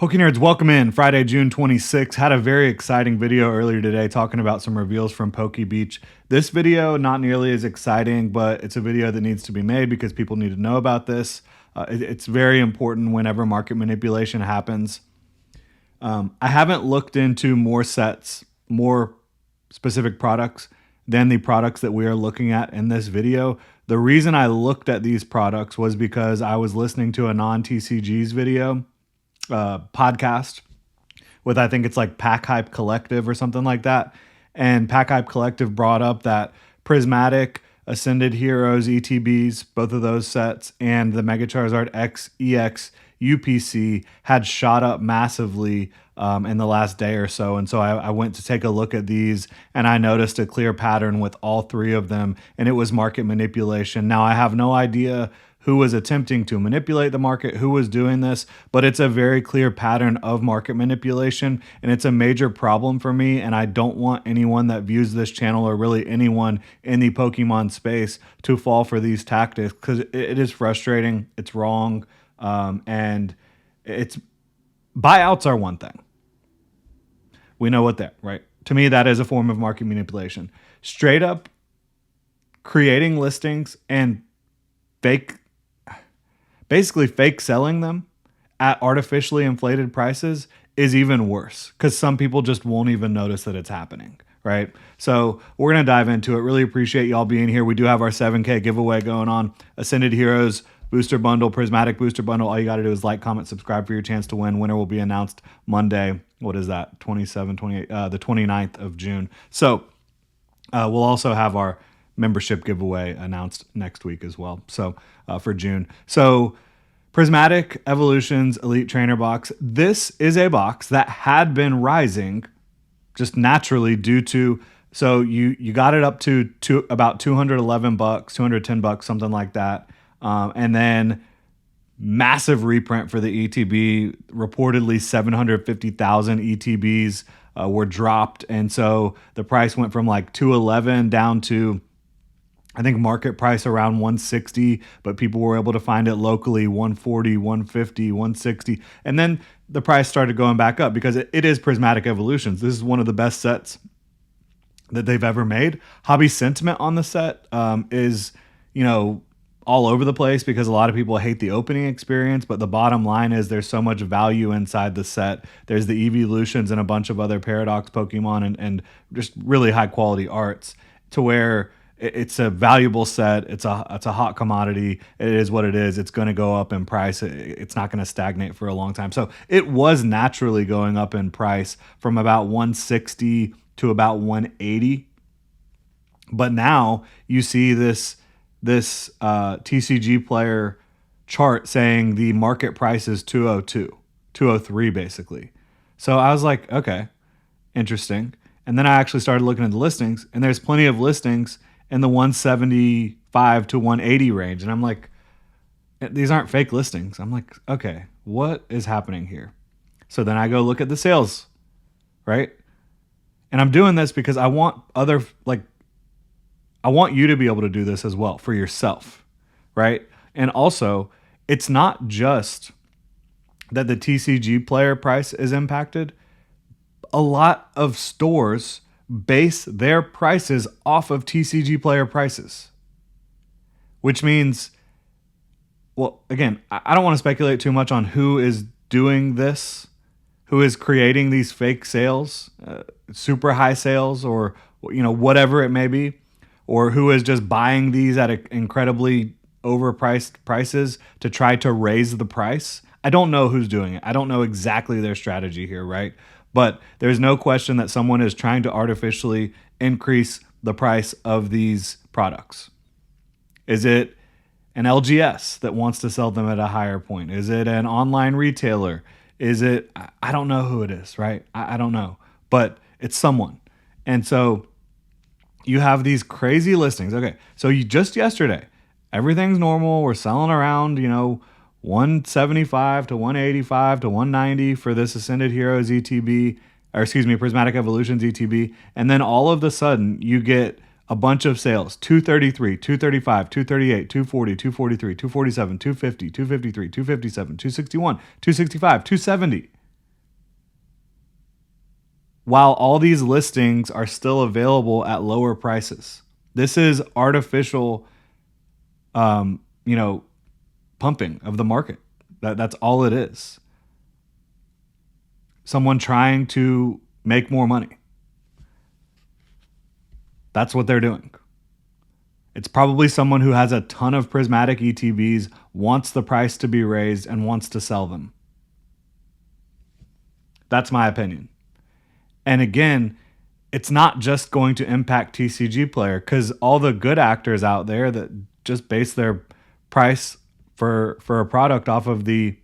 Pokenerds, welcome in. Friday, June 26th. Had a very exciting video earlier today talking about some reveals from Poke Beach. This video, not nearly as exciting, but it's a video that needs to be made because people need to know about this. It's very important whenever market manipulation happens. I haven't looked into more sets, more specific products than the products that we are looking at in this video. The reason I looked at these products was because I was listening to a non-TCGs video podcast with, I think it's like Pack Hype Collective or something like that. And Pack Hype Collective brought up that Prismatic, Ascended Heroes ETBs, both of those sets, and the Mega Charizard EX UPC had shot up massively in the last day or so. And so I went to take a look at these and I noticed a clear pattern with all three of them, and it was market manipulation. Now, I have no idea who was attempting to manipulate the market, who was doing this, but it's a very clear pattern of market manipulation, and it's a major problem for me, and I don't want anyone that views this channel or really anyone in the Pokemon space to fall for these tactics, because it is frustrating, it's wrong, and it's buyouts are one thing. We know what they're, right? To me, that is a form of market manipulation. Straight up creating listings and basically fake selling them at artificially inflated prices is even worse, because some people just won't even notice that it's happening, right? So we're going to dive into it. Really appreciate y'all being here. We do have our 7K giveaway going on. Ascended Heroes Booster Bundle, Prismatic Booster Bundle. All you got to do is like, comment, subscribe for your chance to win. Winner will be announced Monday. What is that? 27, 28, the 29th of June. So we'll also have our membership giveaway announced next week as well. So for June. So Prismatic Evolutions Elite Trainer Box. This is a box that had been rising just naturally due to, so you got it up to about $211, $210, something like that. And then massive reprint for the ETB. Reportedly 750,000 ETBs were dropped. And so the price went from like $211 down to, I think, market price around $160, but people were able to find it locally $140, $150, $160. And then the price started going back up because it is Prismatic Evolutions. This is one of the best sets that they've ever made. Hobby sentiment on the set is, all over the place because a lot of people hate the opening experience, but the bottom line is there's so much value inside the set. There's the evolutions and a bunch of other Paradox Pokemon and just really high quality arts to where it's a valuable set. It's a hot commodity. It is what it is. It's going to go up in price. It's not going to stagnate for a long time. So it was naturally going up in price from about 160 to about 180. But now you see this TCGplayer chart saying the market price is 202, 203 basically. So I was like, okay, interesting. And then I actually started looking at the listings, and there's plenty of listings in the 175 to 180 range. And I'm like, these aren't fake listings. I'm like, okay, what is happening here? So then I go look at the sales, right? And I'm doing this because I want I want you to be able to do this as well for yourself, right? And also, it's not just that the TCGplayer price is impacted. A lot of stores base their prices off of TCGplayer prices, which means, well, again, I don't want to speculate too much on who is doing this, who is creating these fake sales, super high sales, or whatever it may be, or who is just buying these at incredibly overpriced prices to try to raise the price. I don't know who's doing it. I don't know exactly their strategy here, right? But there's no question that someone is trying to artificially increase the price of these products. Is it an LGS that wants to sell them at a higher point? Is it an online retailer? Is it, I don't know who it is, right? I don't know, but it's someone. And so you have these crazy listings. Okay, so just yesterday, everything's normal. We're selling around, 175 to 185 to 190 for this Ascended Heroes ETB, Prismatic Evolutions ETB. And then all of a sudden, you get a bunch of sales: 233, 235, 238, 240, 243, 247, 250, 253, 257, 261, 265, 270. while all these listings are still available at lower prices. This is artificial, you know, pumping of the market. That's all it is. Someone trying to make more money. That's what they're doing. It's probably someone who has a ton of prismatic ETBs, wants the price to be raised, and wants to sell them. That's my opinion. And again, it's not just going to impact TCGplayer, because all the good actors out there that just base their price for a product off of the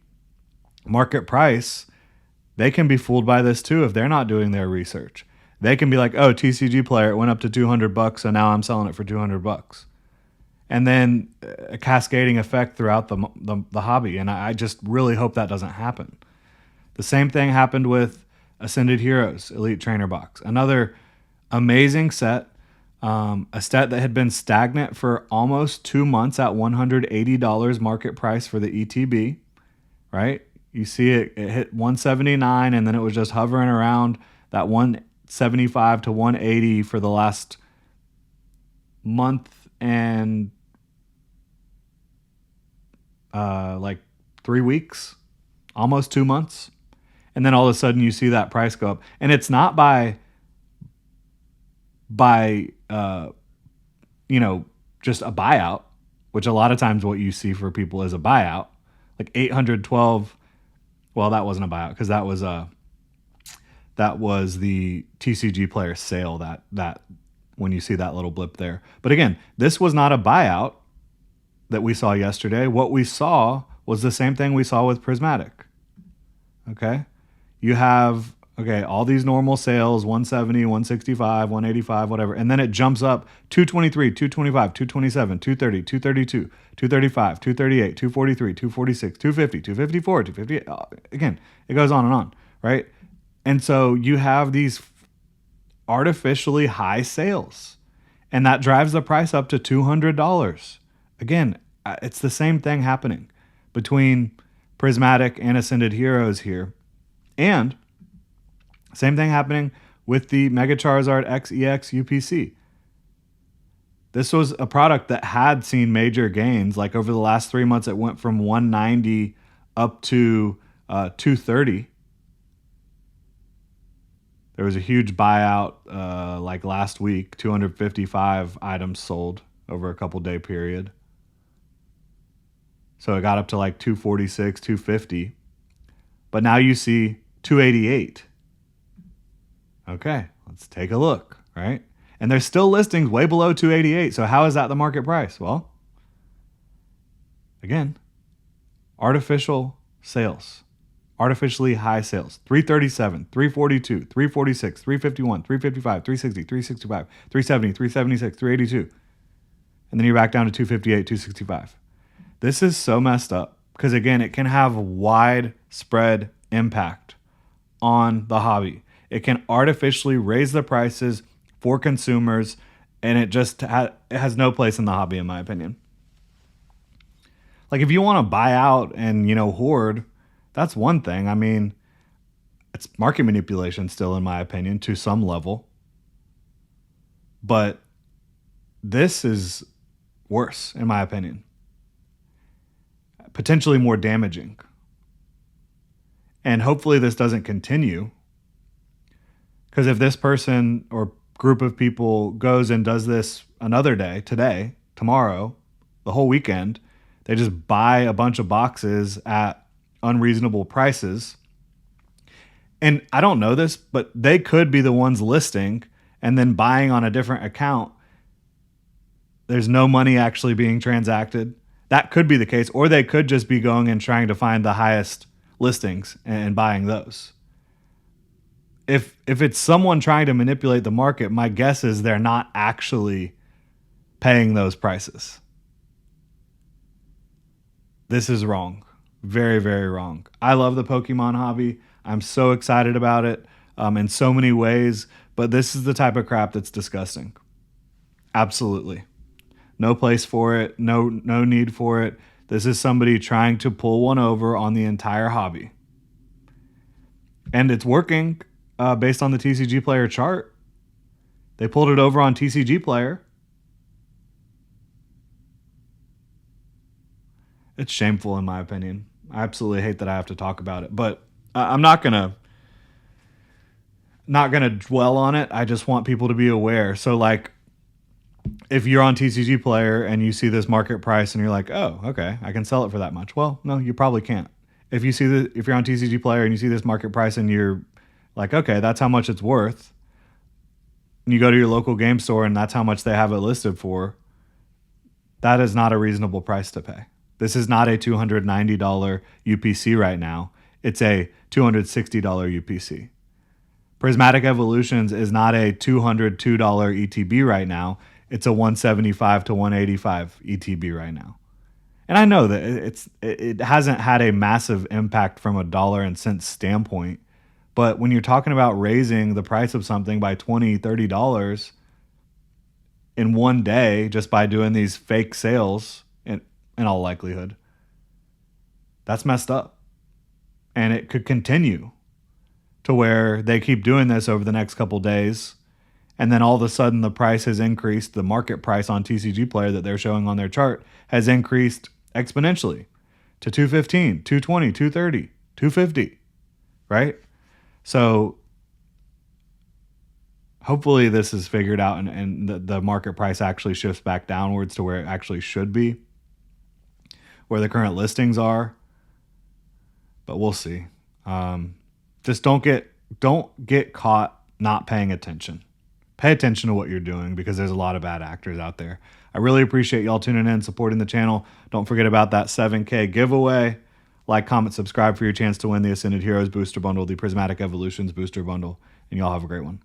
market price, they can be fooled by this too if they're not doing their research. They can be like, oh, TCGplayer, it went up to $200, so now I'm selling it for $200. And then a cascading effect throughout the hobby. And I just really hope that doesn't happen. The same thing happened with Ascended Heroes Elite Trainer Box. Another amazing set. A set that had been stagnant for almost 2 months at $180 market price for the ETB, right? You see it hit 179, and then it was just hovering around that 175 to 180 for the last month and like 3 weeks, almost 2 months. And then all of a sudden you see that price go up. And it's not by just a buyout, which a lot of times what you see for people is a buyout. Like 812, well, that wasn't a buyout because that was the TCGplayer sale that when you see that little blip there. But again, this was not a buyout that we saw yesterday. What we saw was the same thing we saw with Prismatic. Okay? You have all these normal sales, 170, 165, 185, whatever. And then it jumps up 223, 225, 227, 230, 232, 235, 238, 243, 246, 250, 254, 258. Again, it goes on and on, right? And so you have these artificially high sales, and that drives the price up to $200. Again, it's the same thing happening between Prismatic and Ascended Heroes here. And same thing happening with the Mega Charizard XEX UPC. This was a product that had seen major gains. Like over the last 3 months, it went from 190 up to 230. There was a huge buyout like last week, 255 items sold over a couple day period. So it got up to like 246, 250. But now you see 288. Okay, let's take a look, right? And there's still listings way below 288. So how is that the market price? Well, again, artificial sales, artificially high sales. 337, 342, 346, 351, 355, 360, 365, 370, 376, 382. And then you're back down to 258, 265. This is so messed up because, again, it can have widespread impact on the hobby. It can artificially raise the prices for consumers, and it just it has no place in the hobby, in my opinion. Like, if you want to buy out and, hoard, that's one thing. I mean, it's market manipulation still, in my opinion, to some level. But this is worse, in my opinion. Potentially more damaging. And hopefully this doesn't continue. Because if this person or group of people goes and does this another day, today, tomorrow, the whole weekend, they just buy a bunch of boxes at unreasonable prices. And I don't know this, but they could be the ones listing and then buying on a different account. There's no money actually being transacted. That could be the case. Or they could just be going and trying to find the highest listings and buying those. If it's someone trying to manipulate the market, my guess is they're not actually paying those prices. This is wrong. Very, very wrong. I love the Pokemon hobby. I'm so excited about it in so many ways, but this is the type of crap that's disgusting. Absolutely. No place for it. No need for it. This is somebody trying to pull one over on the entire hobby. And it's working. based on the TCGplayer chart. They pulled it over on TCGplayer. It's shameful in my opinion. I absolutely hate that I have to talk about it, but I'm not gonna dwell on it. I just want people to be aware. So like, if you're on TCGplayer and you see this market price and you're like, oh, okay, I can sell it for that much. Well, no, you probably can't. If you're on TCGplayer and you see this market price and you're like, okay, that's how much it's worth, and you go to your local game store and that's how much they have it listed for, that is not a reasonable price to pay. This is not a $290 UPC right now. It's a $260 UPC. Prismatic Evolutions is not a $202 ETB right now. It's a $175 to $185 ETB right now. And I know that it hasn't had a massive impact from a dollar and cents standpoint, but when you're talking about raising the price of something by $20, $30 in one day just by doing these fake sales, in all likelihood, that's messed up. And it could continue to where they keep doing this over the next couple days, and then all of a sudden the price has increased. The market price on TCGplayer that they're showing on their chart has increased exponentially to 215, 220, 230, 250, right? So hopefully this is figured out and the market price actually shifts back downwards to where it actually should be, where the current listings are. But we'll see. Just don't get caught not paying attention. Pay attention to what you're doing because there's a lot of bad actors out there. I really appreciate y'all tuning in, supporting the channel. Don't forget about that 7K giveaway. Like, comment, subscribe for your chance to win the Ascended Heroes Booster Bundle, the Prismatic Evolutions Booster Bundle, and y'all have a great one.